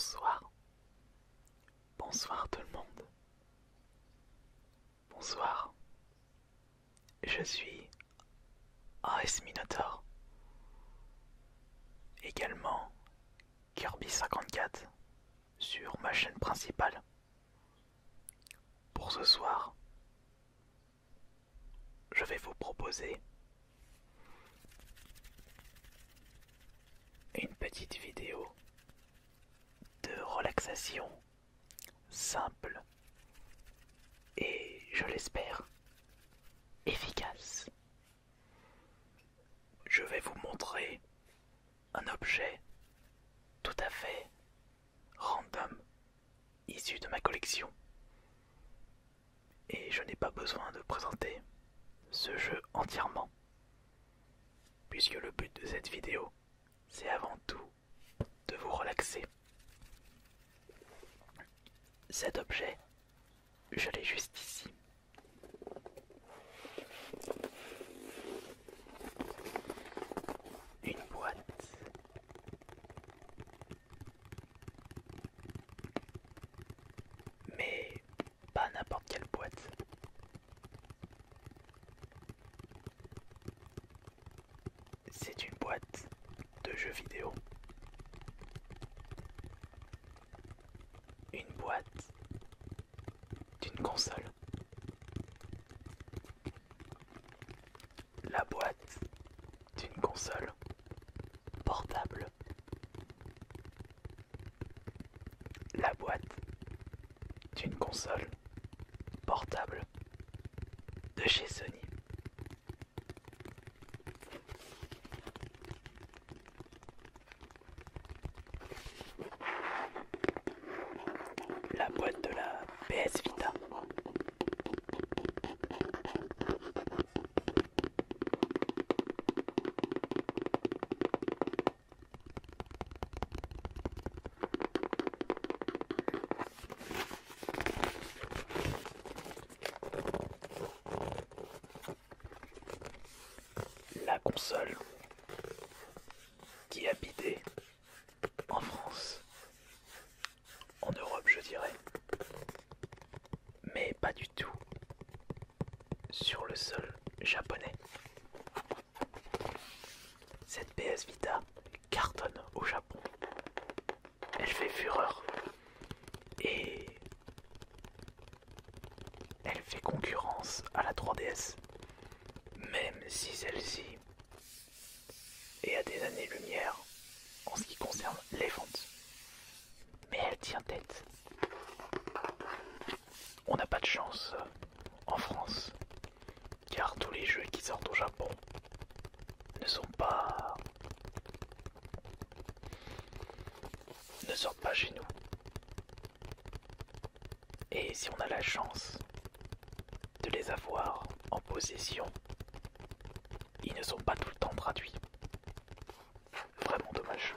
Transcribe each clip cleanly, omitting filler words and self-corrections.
Bonsoir. Bonsoir tout le monde. Bonsoir. Je suis AS Minotaur. Également Kirby54 sur ma chaîne principale. Pour ce soir, je vais vous proposer une petite vidéo de relaxation simple et, je l'espère, efficace. Je vais vous montrer un objet tout à fait random issu de ma collection. Et je n'ai pas besoin de présenter ce jeu entièrement, puisque le but de cette vidéo, c'est avant tout de vous relaxer. Cet objet, je l'ai juste ici. Une boîte. Mais pas n'importe quelle boîte. C'est une boîte de jeux vidéo. Une boîte d'une console. La boîte d'une console portable. La boîte d'une console portable de chez Sony. La boîte de la PS Vita. La console qui habitait en France, en Europe je dirais, mais pas du tout sur le sol japonais. Cette PS Vita cartonne au Japon. Elle fait fureur et elle fait concurrence à la 3DS, même si celle-ci est à des années-lumière en ce qui concerne les ventes. Mais elle tient tête. On n'a pas de chance en France, car tous les jeux qui sortent au Japon ne sortent pas chez nous. Et si on a la chance de les avoir en possession, ils ne sont pas tout le temps traduits. Vraiment dommage.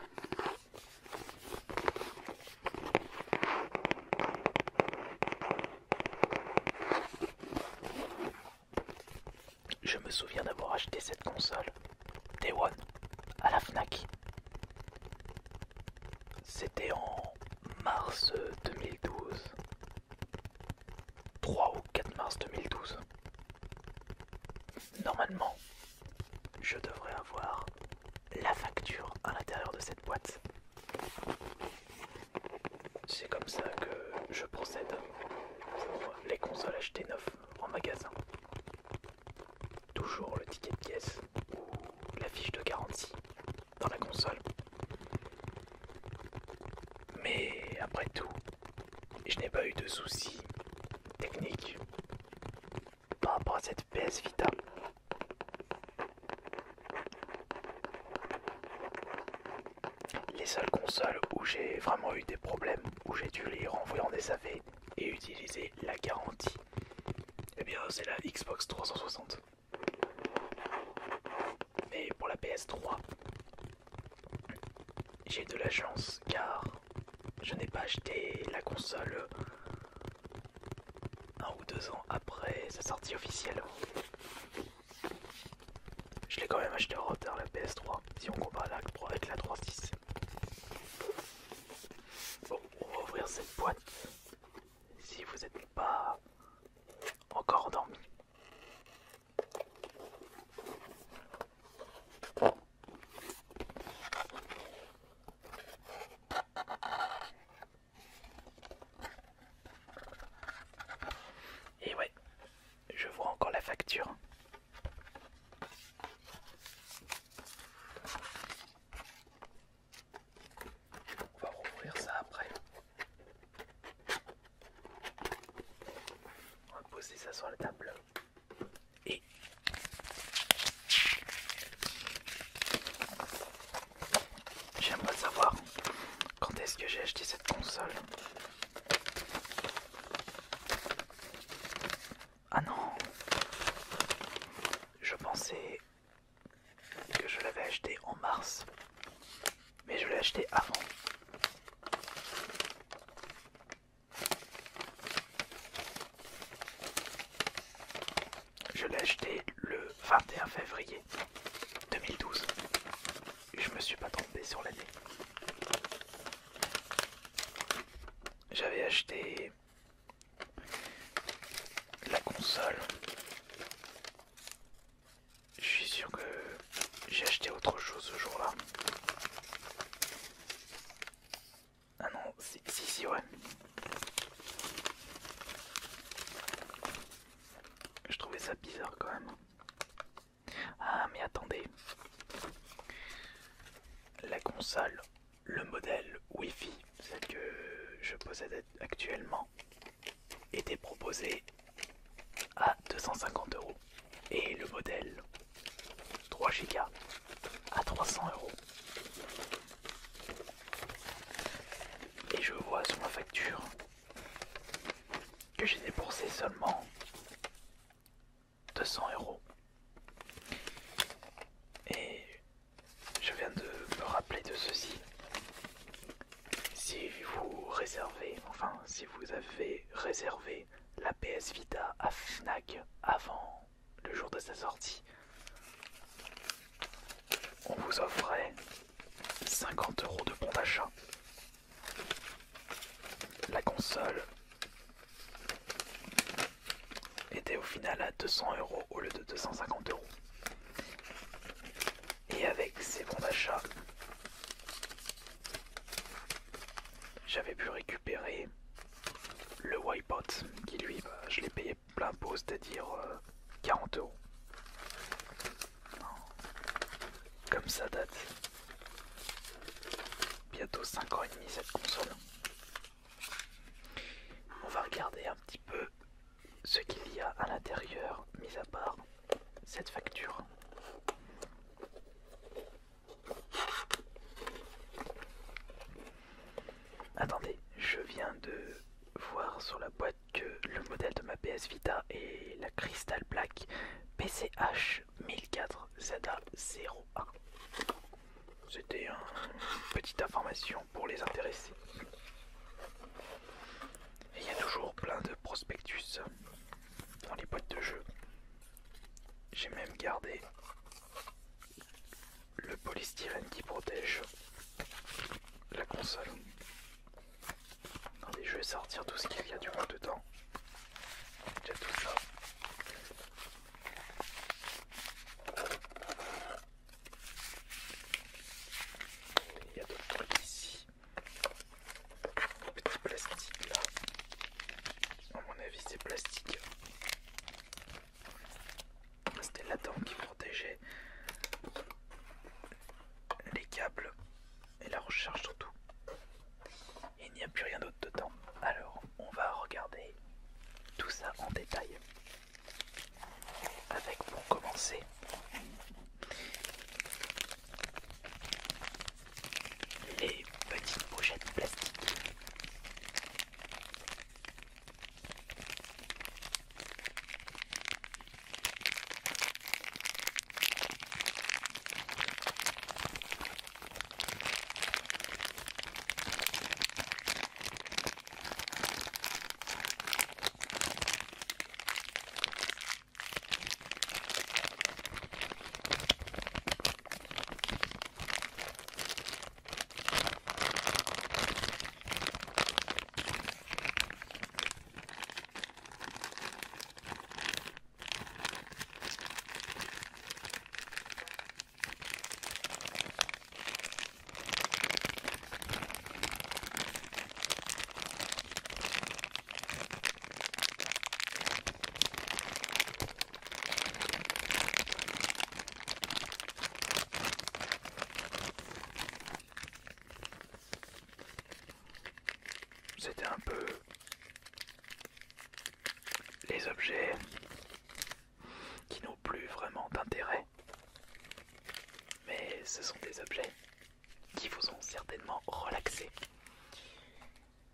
Je me souviens d'avoir acheté cette console Day One à la Fnac. C'était en mars 2012. 3 ou 4 mars 2012. Normalement, je devrais avoir la facture à l'intérieur de cette boîte. C'est comme ça que je procède pour les consoles achetées neuves en magasin. Toujours le ticket de pièce ou la fiche de garantie dans la console. Mais après tout, je n'ai pas eu de soucis techniques par rapport à cette PS Vita. Les seules consoles où j'ai vraiment eu des problèmes, où j'ai dû les renvoyer en SAV et utiliser la garantie, eh bien c'est la Xbox 360. Mais pour la PS3, j'ai de la chance car je n'ai pas acheté la console 1 ou 2 ans après sa sortie officielle. Je l'ai quand même acheté en retard la PS3 si on compare avec la 3.6. Bon, boîte si vous n'êtes pas encore endormi. Et ouais, je vois encore la facture. On va rouvrir ça après. On va poser ça sur la table. Et j'aimerais savoir quand est-ce que j'ai acheté cette console. Ah non, je pensais que je l'avais acheté en mars, mais je l'ai acheté avant. Je l'ai acheté le 21 février 2012. Je me suis pas trompé sur l'année. J'avais acheté la console. Je suis sûr que j'ai acheté autre chose ce jour-là. Ah non, si, ouais. Je trouvais ça bizarre quand même. Ah mais attendez. La console, le modèle Wi-Fi, celle que je possède actuellement, était proposé à 250 €. Et le modèle 3 Go à 300 €. Et je vois sur ma facture que j'ai déboursé seulement 200 €. Et je viens de me rappeler de ceci. Si vous réservez, enfin si vous avez réservé la PS Vita à Fnac avant le jour de sa sortie, on vous offrait 50 € de bon d'achat. La console était au final à 200 € au lieu de 250 €. Et avec ces bons d'achat, j'avais pu récupérer le Wipeout qui lui, je l'ai payé plein pot, c'est-à-dire 40 €. Comme ça date bientôt 5 ans et demi cette console. On va regarder un petit peu ce qu'il y a à l'intérieur, mis à part cette facture. Attendez, je viens de voir sur la boîte que le modèle de ma PS Vita est la Crystal Black PCH 1004ZA01. C'était une petite information pour les intéressés. Et il y a toujours plein de prospectus dans les boîtes de jeux. J'ai même gardé le polystyrène qui protège la console. Attendez, je vais sortir tout ce qu'il y a du coup dedans. Déjà tout ça. Il y a d'autres trucs ici. Petit plastique là. À mon avis c'est plastique. C'était la dent qui protégeait les câbles et la recharge surtout. Il n'y a plus rien d'autre dedans. Alors on va regarder c'était un peu les objets qui n'ont plus vraiment d'intérêt, mais ce sont des objets qui vous ont certainement relaxé.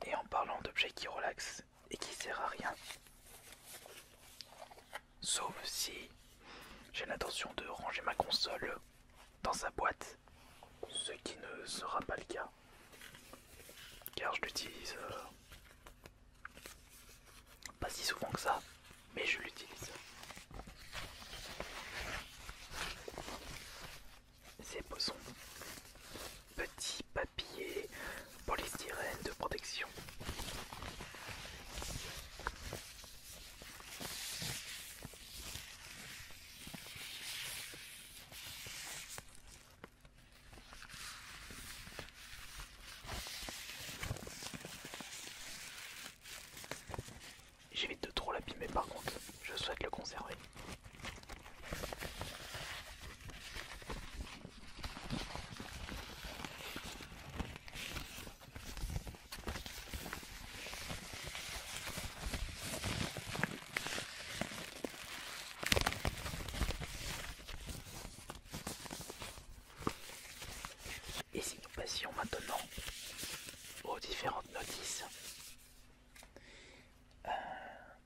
Et en parlant d'objets qui relaxent et qui servent à rien, sauf si j'ai l'intention de ranger ma console dans sa boîte, ce qui ne sera pas le cas, car je l'utilise pas si souvent que ça, mais je l'utilise. Ces sont petits papiers polystyrène de protection. J'évite de trop l'abîmer par contre, je souhaite le conserver. Et si nous passions maintenant aux différentes notices.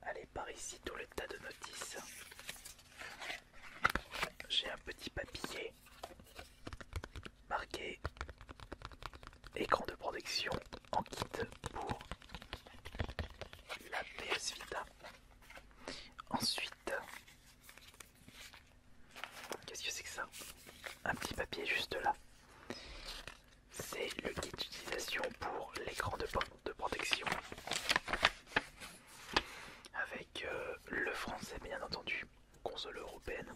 Allez, par ici tout le tas de notices. J'ai un petit papier marqué écran de protection en kit pour la PS Vita. Ensuite, qu'est-ce que c'est que ça? Un petit papier juste là. C'est le kit d'utilisation pour l'écran de protection. Avec le français bien entendu, console européenne.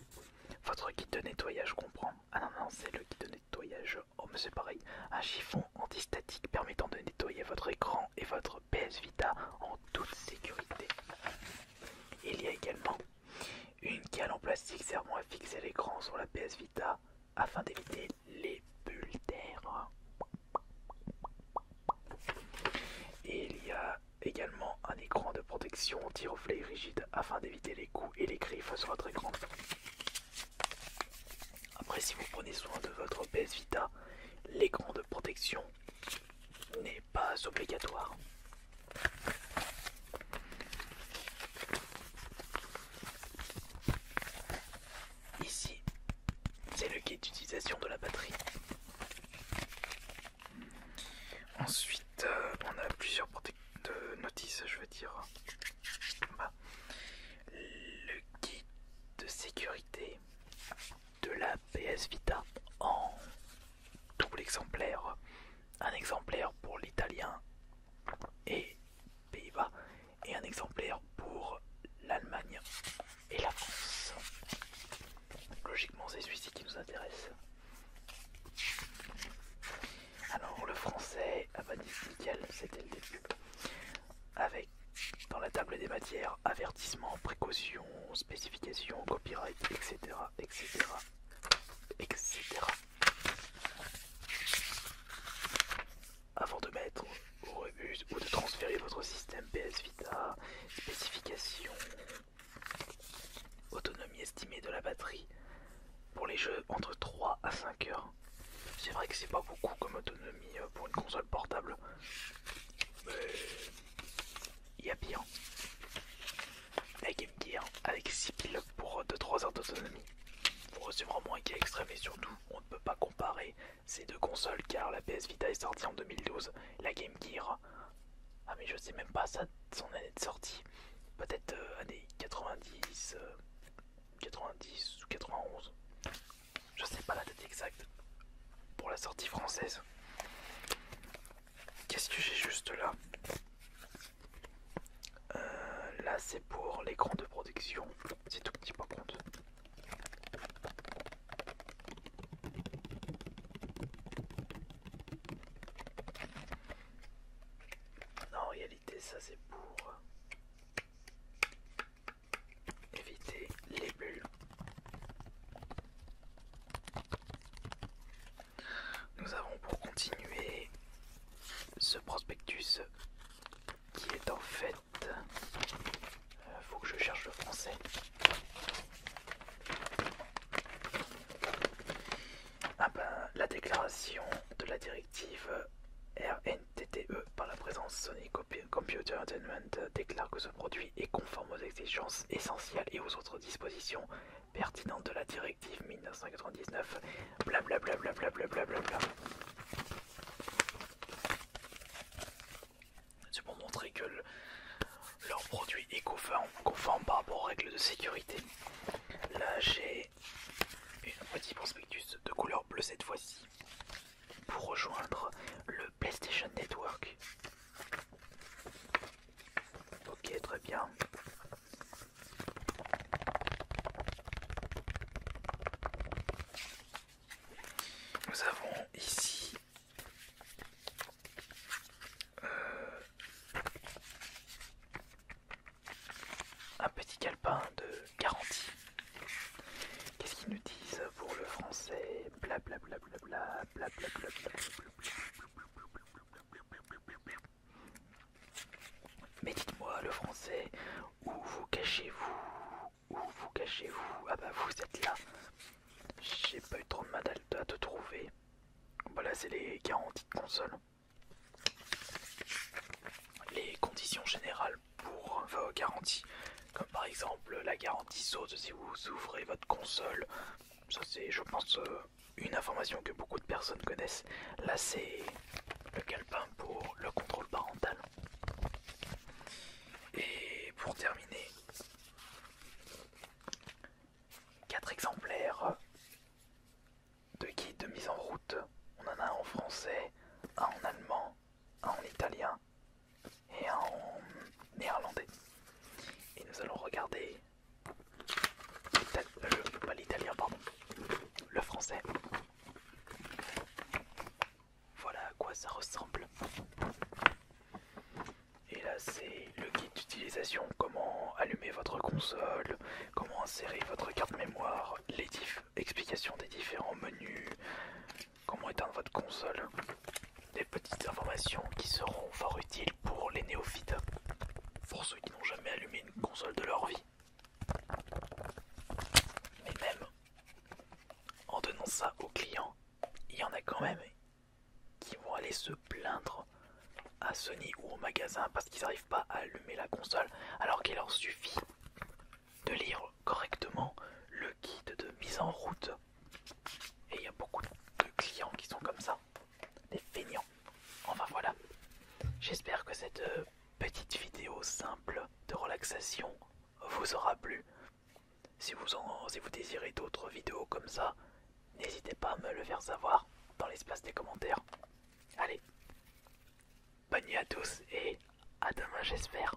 Votre kit de nettoyage comprend. Ah non, non, c'est le kit de nettoyage. Oh, mais c'est pareil. Un chiffon antistatique permettant de nettoyer votre écran et votre PS Vita en toute sécurité. Il y a également une cale en plastique servant à fixer l'écran sur la PS Vita afin d'éviter les bulles d'air. Et il y a également un écran de protection anti-reflet rigide afin d'éviter les coups et les griffes sur votre écran. Après, si vous prenez soin de votre PS Vita, l'écran de protection n'est pas obligatoire. Ici, c'est le guide d'utilisation de la batterie. Ensuite, on a plusieurs notices, je veux dire. Le guide de sécurité de la PS Vita en double exemplaire. Un exemplaire pour l'italien et Pays-Bas et un exemplaire pour l'Allemagne et la France. Logiquement, c'est celui-ci qui nous intéresse. Alors, le français, ah bah nickel, c'était le début. Avec, dans la table des matières, avertissement, précaution, spécification, copyright, etc. etc. etc. Avant de mettre au rebut ou de transférer votre système PS Vita, spécification, autonomie estimée de la batterie pour les jeux entre 3 à 5 heures. C'est vrai que c'est pas beaucoup comme autonomie pour une console portable, mais il y a pire. La Game Gear avec 6 piles pour 2-3 heures d'autonomie. C'est vraiment un cas extrême et surtout on ne peut pas comparer ces deux consoles car la PS Vita est sortie en 2012, la Game Gear, ah mais je sais même pas son année de sortie, peut-être année 90, 90 ou 91, je sais pas la date exacte pour la sortie française. Qu'est-ce que j'ai juste là? Là c'est pour l'écran de protection, c'est tout petit par contre. En réalité ça c'est pour éviter les bulles. Nous avons pour continuer ce prospectus français. Ah ben, la déclaration de la directive RNTTE par la présence Sony Computer Entertainment déclare que ce produit est conforme aux exigences essentielles et aux autres dispositions pertinentes de la directive 1999, blablabla. C'est pour montrer que leur produit est conforme par rapport aux règles de sécurité. Là j'ai un petit prospectus de couleur bleue cette fois-ci pour rejoindre le PlayStation Network. Ok, très bien. Nous avons ici un petit calepin de garantie. Qu'est-ce qu'ils nous disent pour le français? Blablabla. Mais dites-moi le français, où vous cachez-vous? Où vous cachez-vous? Ah bah vous êtes là. J'ai pas eu trop de mal à te trouver. Voilà, c'est les garanties de console. Les conditions générales pour vos garanties, comme par exemple la garantie saute si vous ouvrez votre console. Ça c'est, je pense, une information que beaucoup de personnes connaissent. Là c'est le calepin pour le contrôle parental. Et pour terminer, 4 exemplaires de guide de mise en route. On en a un en français, un en allemand, un en italien et un en néerlandais. Et nous allons regarder pas l'italien, pardon, le français. Voilà à quoi ça ressemble. Et là c'est le guide d'utilisation, comment allumer votre console, comment insérer votre carte mémoire, les explications des différents menus, comment éteindre votre console. Des petites informations qui seront fort utiles pour les néophytes, pour ceux qui n'ont jamais allumé une console de leur vie. Mais même en donnant ça aux clients, il y en a quand même qui vont aller se plaindre à Sony ou au magasin parce qu'ils n'arrivent pas à allumer la console, alors qu'il leur suffit de lire correctement le guide de mise en route. Et il y a beaucoup de clients qui sont comme ça, des feignants. Enfin voilà, j'espère que cette petite vidéo simple de relaxation vous aura plu. Si vous désirez d'autres vidéos comme ça, n'hésitez pas à me le faire savoir dans l'espace des commentaires. Allez, bonne nuit à tous et à demain j'espère.